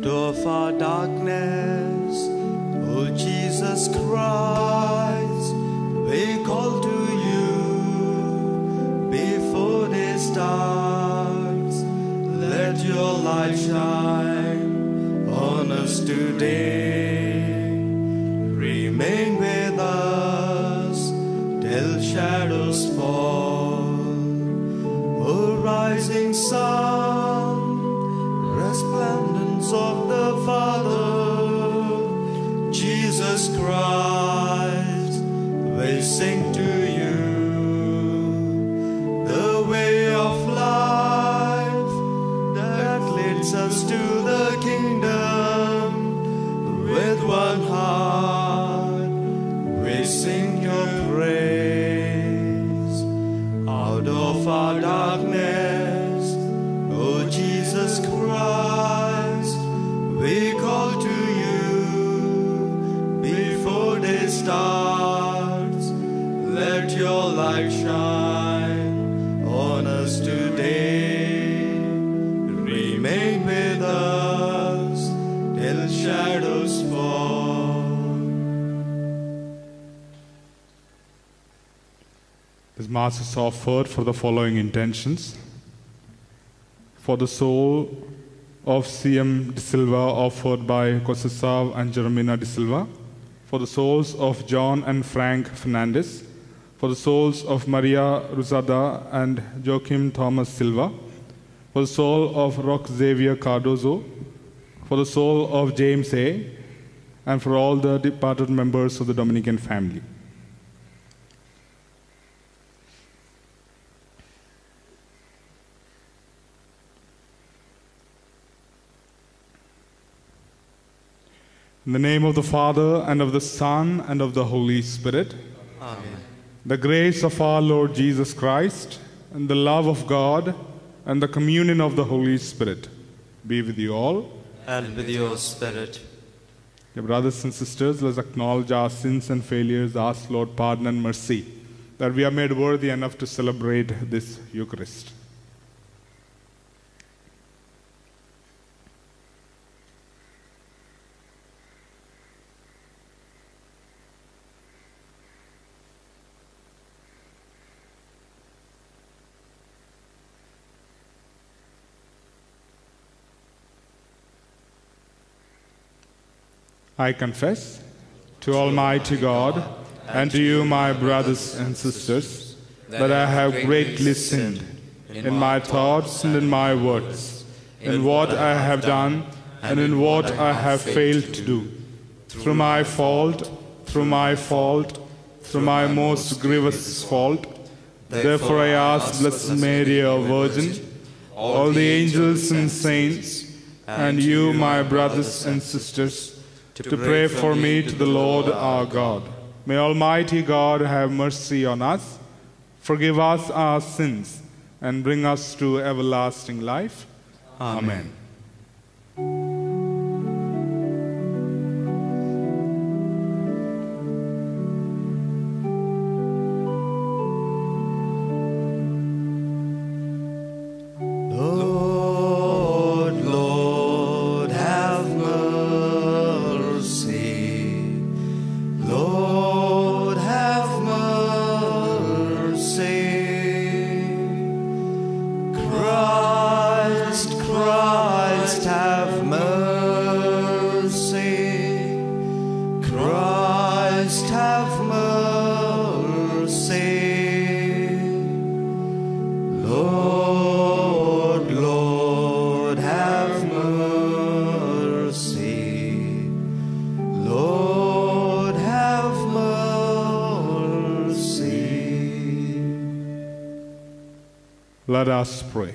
Out of our darkness, O Jesus Christ, we call to you before day starts. Let your light shine on us today. Remain with us till shadows fall. O rising sun, resplendence of the Father, Jesus Christ, we sing to you. The way of life that leads us to the kingdom, with one heart we sing your praise. Out of our darkness, O Jesus Christ, we call to you before day starts. Let your light shine on us today. Remain with us till shadows fall. This Mass is offered for the following intentions. For the soul of C.M. De Silva, offered by Conceição and Jeremina De Silva. For the souls of John and Frank Fernandes. For the souls of Maria Rosada and Joaquim Thomas Silva. For the soul of Roque Xavier Cardozo. For the soul of James A. And for all the departed members of the Dominican family. In the name of the Father, and of the Son, and of the Holy Spirit. Amen. The grace of our Lord Jesus Christ, and the love of God, and the communion of the Holy Spirit be with you all. And with your spirit. Dear brothers and sisters, let's acknowledge our sins and failures, ask Lord pardon and mercy, that we are made worthy enough to celebrate this Eucharist. I confess to Almighty God and to you, my brothers and sisters, that I have greatly sinned in my thoughts and in my words, in what I have done and in what I have failed to do, through my fault, through my most grievous fault. Therefore I ask Blessed Mary, our Virgin, all the angels and saints, and you, my brothers and sisters, to pray for me to the Lord our God. May Almighty God have mercy on us, forgive us our sins, and bring us to everlasting life. Amen. Let us pray.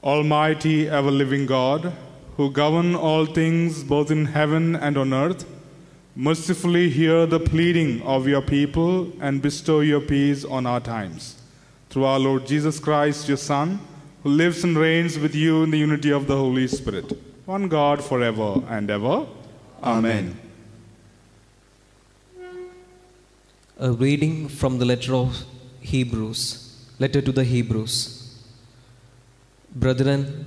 Almighty, ever-living God, who govern all things both in heaven and on earth, mercifully hear the pleading of your people and bestow your peace on our times. Through our Lord Jesus Christ, your Son, who lives and reigns with you in the unity of the Holy Spirit, one God forever and ever. Amen. A reading from the letter to the Hebrews. Brethren,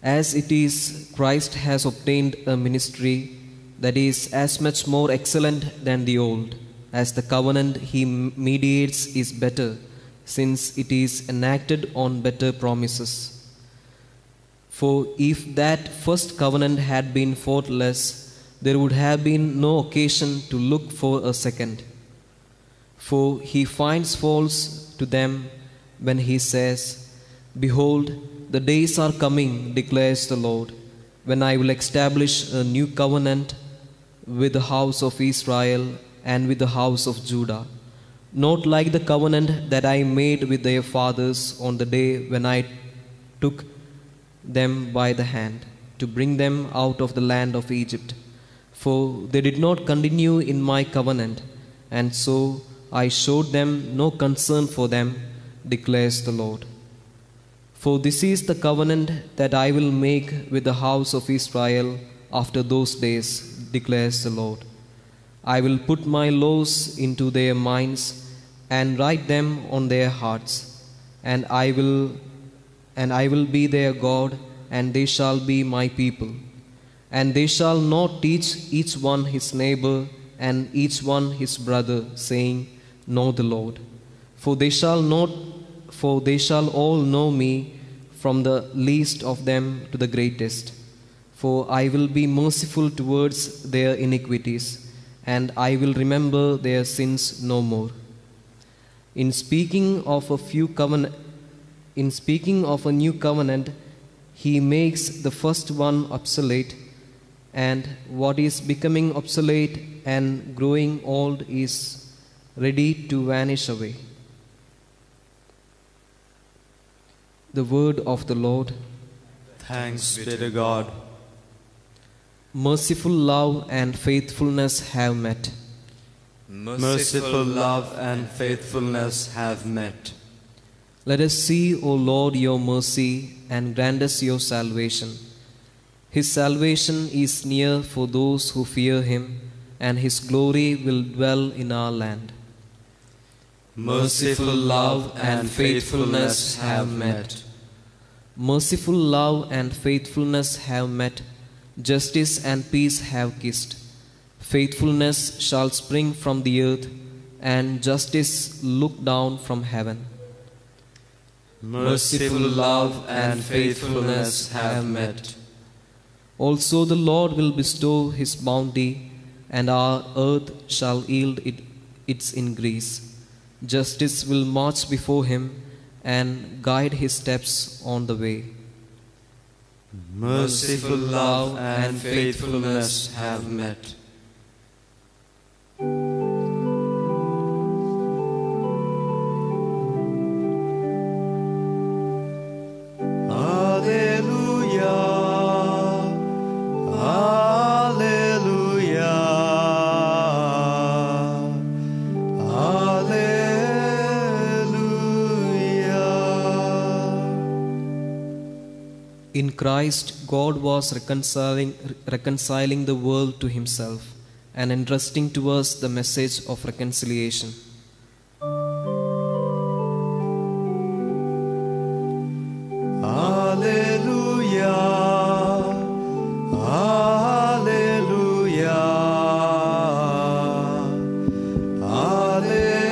as it is, Christ has obtained a ministry that is as much more excellent than the old, as the covenant he mediates is better, since it is enacted on better promises. For if that first covenant had been faultless, there would have been no occasion to look for a second. For he finds faults to them when he says, "Behold, the days are coming, declares the Lord, when I will establish a new covenant with the house of Israel and with the house of Judah, not like the covenant that I made with their fathers on the day when I took them by the hand to bring them out of the land of Egypt. For they did not continue in my covenant, and so I showed them no concern for them, declares the Lord. For this is the covenant that I will make with the house of Israel after those days, declares the Lord. I will put my laws into their minds and write them on their hearts, and I will be their God, and they shall be my people. And they shall not teach each one his neighbor and each one his brother, saying, Know the Lord. For they shall all know me, from the least of them to the greatest. For I will be merciful towards their iniquities, and I will remember their sins no more. In speaking of a new covenant, he makes the first one obsolete, and what is becoming obsolete and growing old is ready to vanish away. The word of the Lord. Thanks be to God. Merciful love and faithfulness have met. Merciful love and faithfulness have met. Let us see, O Lord, your mercy, and grant us your salvation. His salvation is near for those who fear him, and his glory will dwell in our land. Merciful love and faithfulness have met. Merciful love and faithfulness have met. Justice and peace have kissed. Faithfulness shall spring from the earth, and justice look down from heaven. Merciful love and faithfulness have met. Also the Lord will bestow his bounty, and our earth shall yield its increase. Justice will march before him and guide his steps on the way. Merciful love and faithfulness have met. In Christ, God was reconciling the world to himself and entrusting to us the message of reconciliation. Alleluia, Alleluia, Alleluia.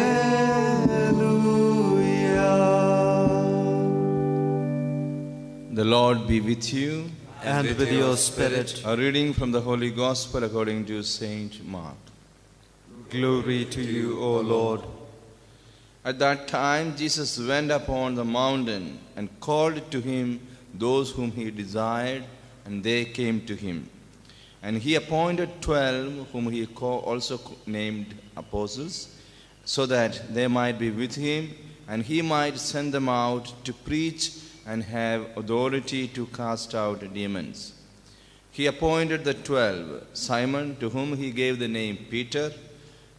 The Lord be with you. And with your spirit. A reading from the Holy Gospel according to Saint Mark. Glory to you, O Lord. At that time Jesus went upon the mountain and called to him those whom he desired, and they came to him. And he appointed 12, whom he also named apostles, so that they might be with him, and he might send them out to preach and have authority to cast out demons. He appointed the 12, Simon, to whom he gave the name Peter,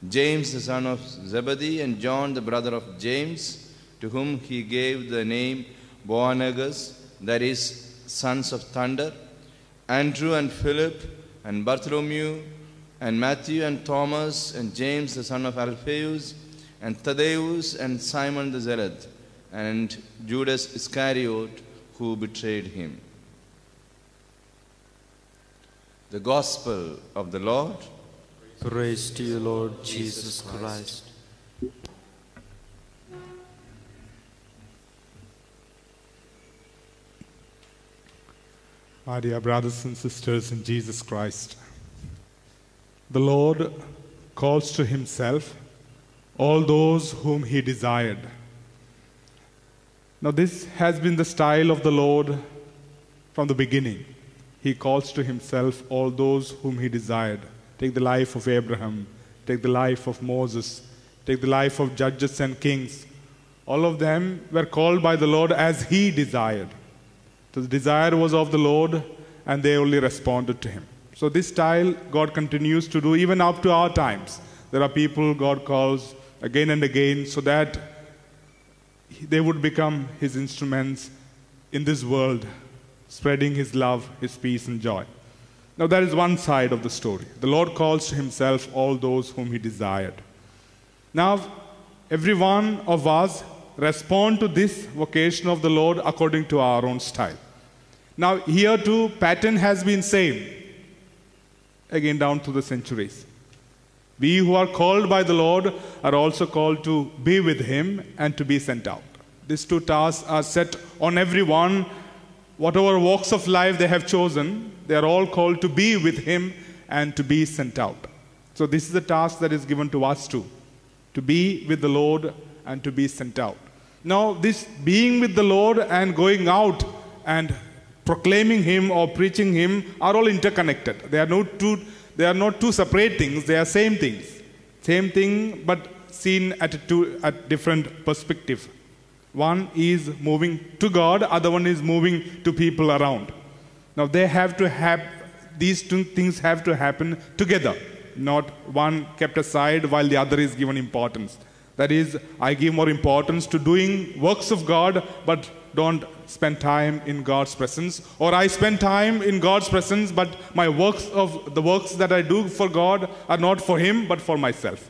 James the son of Zebedee, and John the brother of James, to whom he gave the name Boanerges, that is, sons of thunder, Andrew and Philip, and Bartholomew, and Matthew and Thomas, and James the son of Alphaeus, and Thaddeus, and Simon the Zealot, and Judas Iscariot, who betrayed him. The Gospel of the Lord. Praise to you, Lord Jesus Christ. My dear brothers and sisters in Jesus Christ, the Lord calls to himself all those whom he desired. Now, this has been the style of the Lord from the beginning. He calls to himself all those whom he desired. Take the life of Abraham, take the life of Moses, take the life of judges and kings. All of them were called by the Lord as he desired. So the desire was of the Lord, and they only responded to him. So this style God continues to do even up to our times. There are people God calls again and again so that they would become his instruments in this world, spreading his love, his peace and joy. Now that is one side of the story. The Lord calls to himself all those whom he desired. Now, every one of us respond to this vocation of the Lord according to our own style. Now, here too, pattern has been same, again down through the centuries. We who are called by the Lord are also called to be with him and to be sent out. These two tasks are set on everyone. Whatever walks of life they have chosen, they are all called to be with him and to be sent out. So this is the task that is given to us too, to be with the Lord and to be sent out. Now, this being with the Lord and going out and proclaiming him or preaching him are all interconnected. They are not two separate things, they are same things. Same thing but seen at different perspective. One is moving to God, other one is moving to people around. Now these two things have to happen together, not one kept aside while the other is given importance. That is, I give more importance to doing works of God, but don't spend time in God's presence. Or I spend time in God's presence, but the works that I do for God are not for him, but for myself.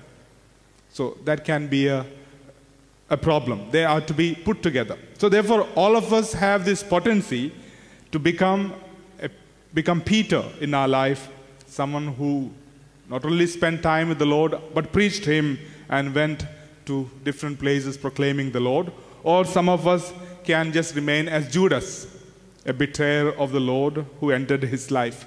So that can be a problem. They are to be put together. So therefore, all of us have this potency to become Peter in our life, someone who not only spent time with the Lord, but preached him and went to different places proclaiming the Lord. Or some of us can just remain as Judas, a betrayer of the Lord who entered his life.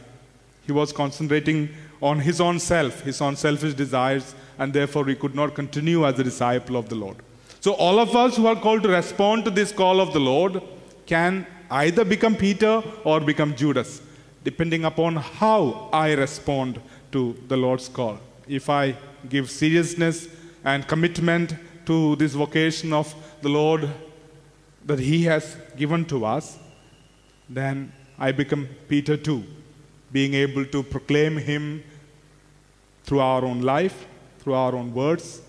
He was concentrating on his own selfish desires, and therefore he could not continue as a disciple of the Lord. So all of us who are called to respond to this call of the Lord can either become Peter or become Judas, depending upon how I respond to the Lord's call. If I give seriousness and commitment to this vocation of the Lord that he has given to us, then I become Peter too, being able to proclaim him through our own life, through our own words.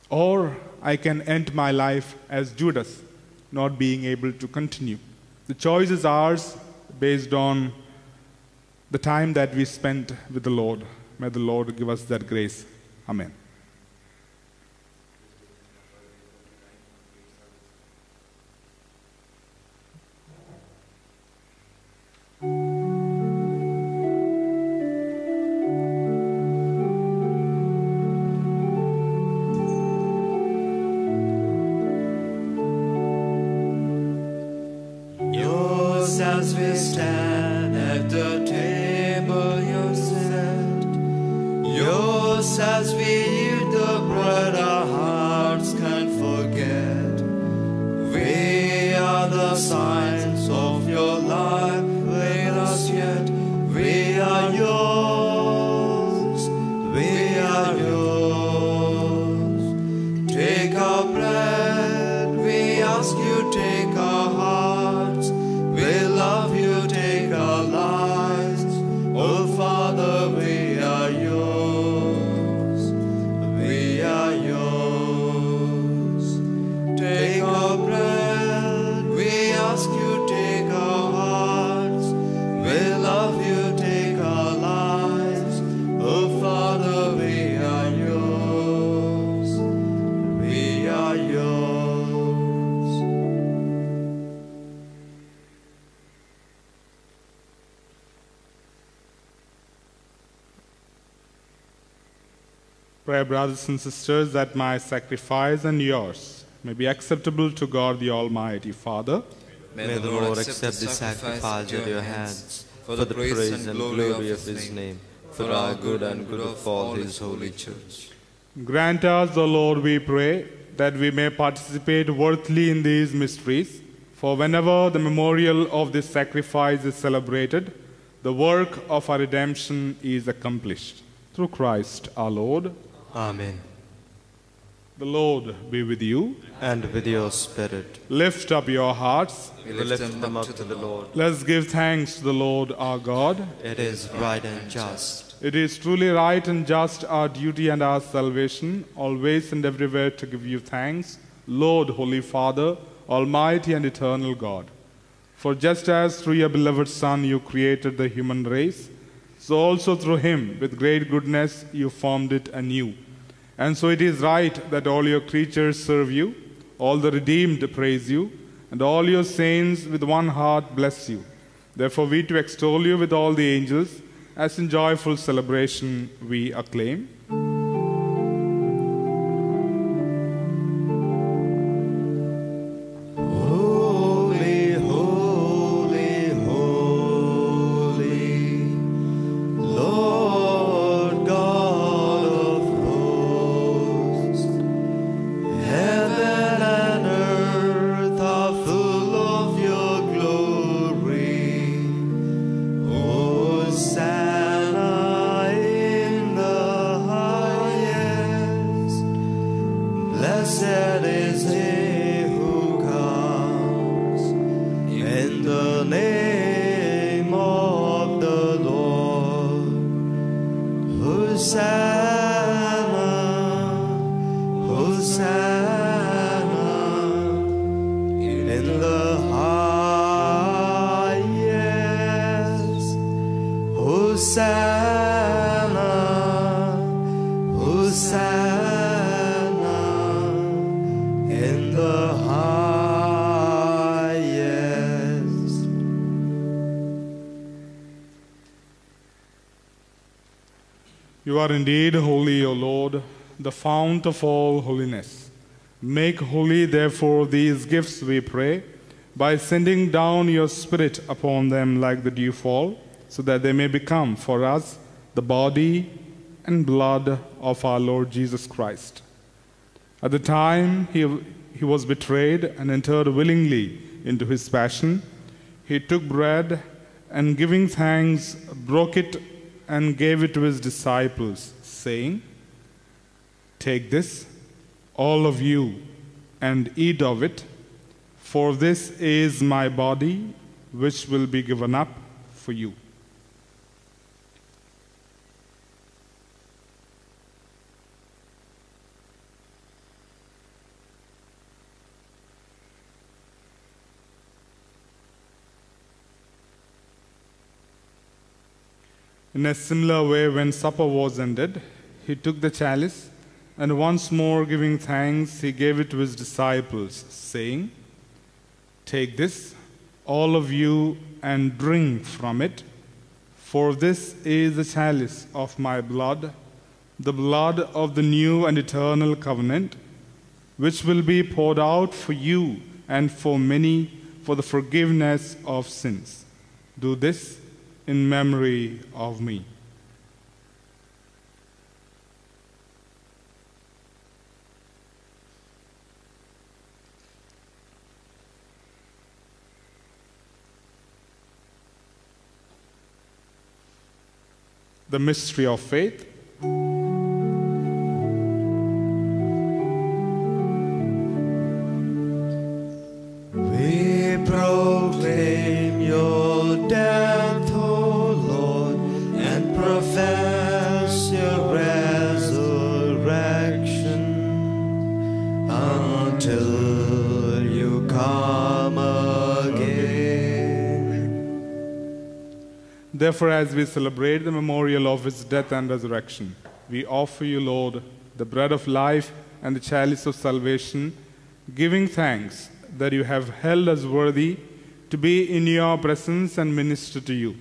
Or I can end my life as Judas, not being able to continue. The choice is ours based on the time that we spent with the Lord. May the Lord give us that grace. Amen. As we stand at the table you set, yours as we eat the bread our hearts can't forget. We are the signs of your life with us yet. We are yours, we are yours. Take our bread, we ask you take our hearts. We love you, take our lives. Oh Father, we are yours. We are yours. Take our bread. We ask you, take our hearts. We love you, take our lives. Oh Father, we are yours. We are yours. Pray, brothers and sisters, that my sacrifice and yours may be acceptable to God the Almighty Father. May the Lord accept the sacrifice at your hands for the praise and glory of His name, for our good and good of all His holy church. Grant us, O Lord, we pray, that we may participate worthily in these mysteries, for whenever the memorial of this sacrifice is celebrated, the work of our redemption is accomplished. Through Christ our Lord. Amen. The Lord be with you. And with your spirit. Lift up your hearts. We lift them up to the Lord. Let's give thanks to the Lord our God. It is right and just. It is truly right and just, our duty and our salvation, always and everywhere to give you thanks, Lord, Holy Father, Almighty and eternal God. For just as through your beloved Son you created the human race, so also through him, with great goodness, you formed it anew. And so it is right that all your creatures serve you, all the redeemed praise you, and all your saints with one heart bless you. Therefore we to extol you with all the angels, as in joyful celebration we acclaim. Holy, holy, holy, Lord God of hosts, heaven and earth are full of your glory. Hosanna in the highest. Blessed is he who comes in the name of the Lord. Hosanna, Hosanna in the highest. Hosanna, Hosanna in the highest. You are indeed holy, O Lord, the fount of all holiness. Make holy, therefore, these gifts, we pray, by sending down your Spirit upon them like the dewfall, so that they may become for us the body and blood of our Lord Jesus Christ. At the time he was betrayed and entered willingly into his passion, he took bread and, giving thanks, broke it and gave it to his disciples, saying, "Take this, all of you, and eat of it, for this is my body, which will be given up for you." In a similar way, when supper was ended, he took the chalice, and once more giving thanks, he gave it to his disciples, saying, "Take this, all of you, and drink from it, for this is the chalice of my blood, the blood of the new and eternal covenant, which will be poured out for you and for many for the forgiveness of sins. Do this in memory of me." The mystery of faith. We proclaim your death, O Lord, and profess your resurrection until you come again. Therefore, as we celebrate the memorial of his death and resurrection, we offer you, Lord, the bread of life and the chalice of salvation, giving thanks that you have held us worthy to be in your presence and minister to you.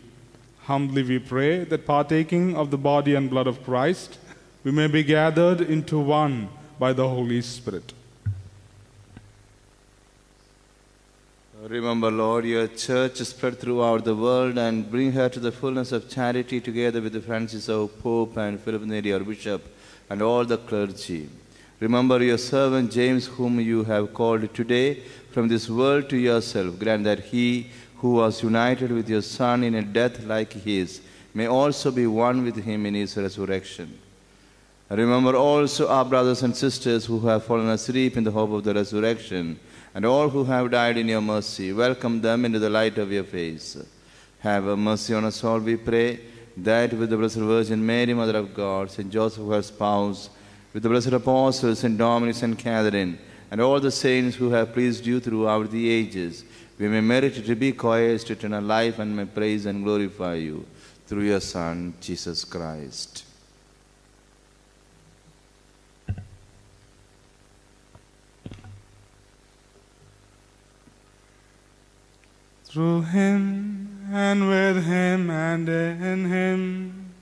Humbly we pray that, partaking of the body and blood of Christ, we may be gathered into one by the Holy Spirit. Remember, Lord, your church spread throughout the world and bring her to the fullness of charity together with Francis, our Pope, and Philip Neri, our Bishop, and all the clergy. Remember your servant James, whom you have called today from this world to yourself. Grant that he who was united with your Son in a death like his may also be one with him in his resurrection. Remember also our brothers and sisters who have fallen asleep in the hope of the resurrection, and all who have died in your mercy. Welcome them into the light of your face. Have mercy on us all, we pray, that with the Blessed Virgin Mary, Mother of God, St. Joseph, her spouse, with the blessed apostles, St. Dominic, St. Catherine, and all the saints who have pleased you throughout the ages, we may merit to be co-heirs to eternal life and may praise and glorify you through your Son, Jesus Christ. Through him, and with him, and in him,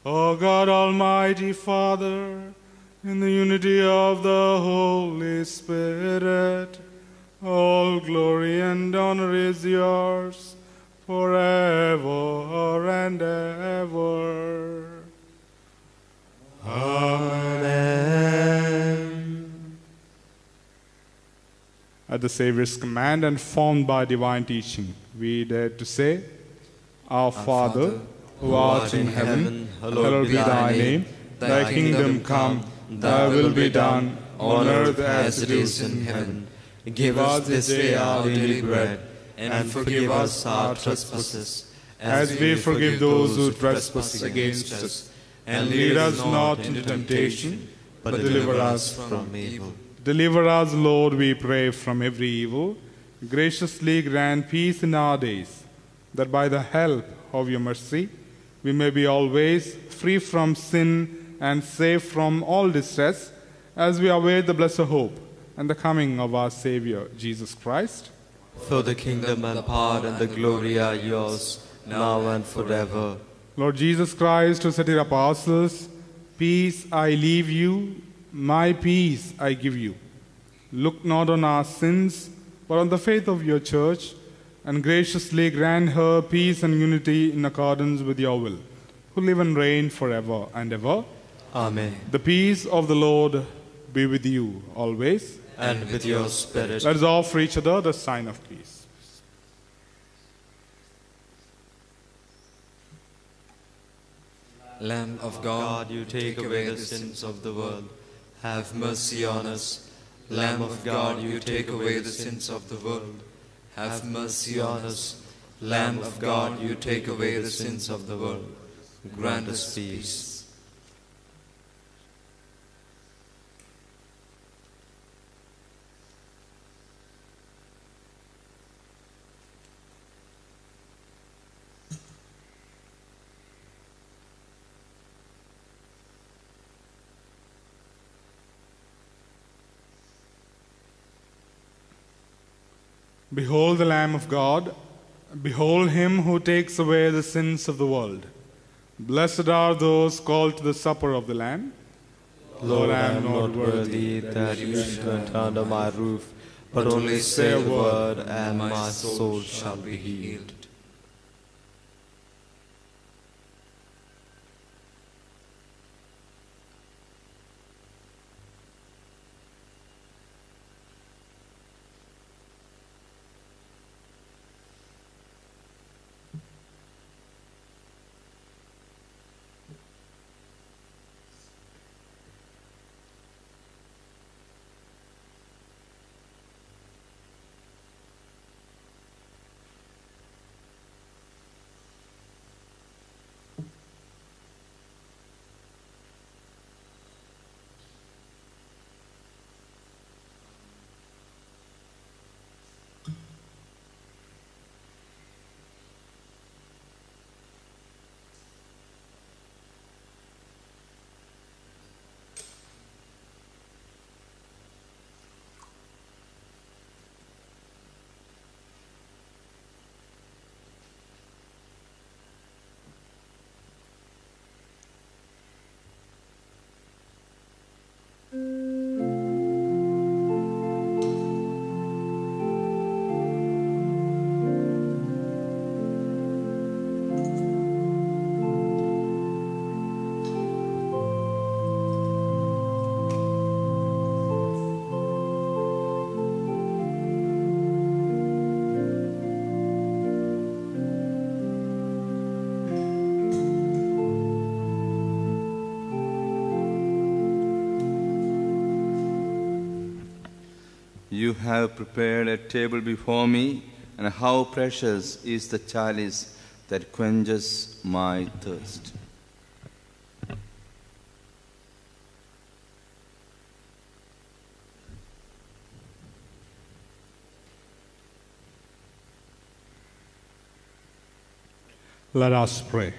O God Almighty Father, in the unity of the Holy Spirit, all glory and honor is yours forever and ever. Amen. At the Savior's command and formed by divine teaching, we dare to say, Our Father, who art in heaven, hallowed be thy name. Thy kingdom come, thy will be done, on earth as it is in heaven. Give us this day our daily bread, and forgive us our trespasses, as we forgive those who trespass against us. And lead us not into temptation, but deliver us from evil. Deliver us, Lord, we pray, from every evil. Graciously grant peace in our days, that by the help of your mercy we may be always free from sin and safe from all distress, as we await the blessed hope and the coming of our Savior, Jesus Christ. For the kingdom and power and the glory are yours, now and forever. Lord Jesus Christ, who said to your apostles, Peace I leave you, my peace I give you. Look not on our sins, but on the faith of your church, and graciously grant her peace and unity in accordance with your will, who live and reign forever and ever. Amen. The peace of the Lord be with you always. And with your spirit. Let us offer each other the sign of peace. Lamb of God, you take away the sins of the world. Have mercy on us. Lamb of God, you take away the sins of the world. Have mercy on us. Lamb of God, you take away the sins of the world. Grant us peace. Behold the Lamb of God. Behold him who takes away the sins of the world. Blessed are those called to the supper of the Lamb. Lord, I am not worthy that you should enter under my roof, but only say a word, and my soul shall be healed. You have prepared a table before me, and how precious is the chalice that quenches my thirst. Let us pray.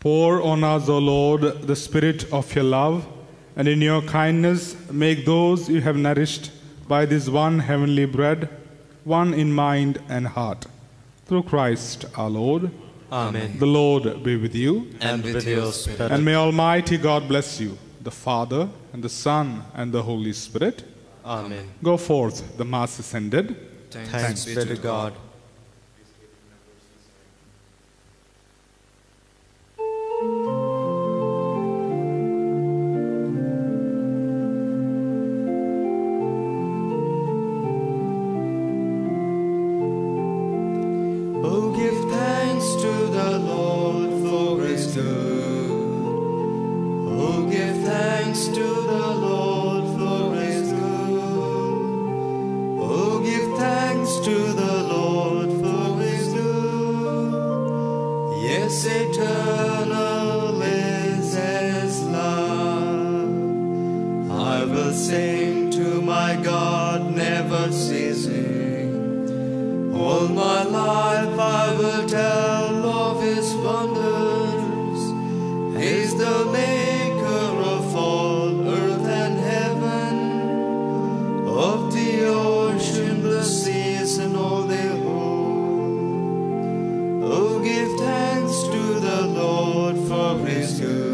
Pour on us, O Lord, the spirit of your love, and in your kindness make those you have nourished by this one heavenly bread, one in mind and heart. Through Christ our Lord. Amen. The Lord be with you. And with your spirit. And may Almighty God bless you, the Father, and the Son, and the Holy Spirit. Amen. Go forth, the Mass is ended. Thanks be to God. Oh, give thanks to the Lord for his good. Oh, give thanks to the Lord for his good. Oh, give thanks to the Lord for his good. Yes, eternal is his love. I will sing to my God, never ceasing. All my life I will tell of his wonders. He's the maker of all earth and heaven, of the ocean, the seas, and all they hold. Oh, give thanks to the Lord for his good.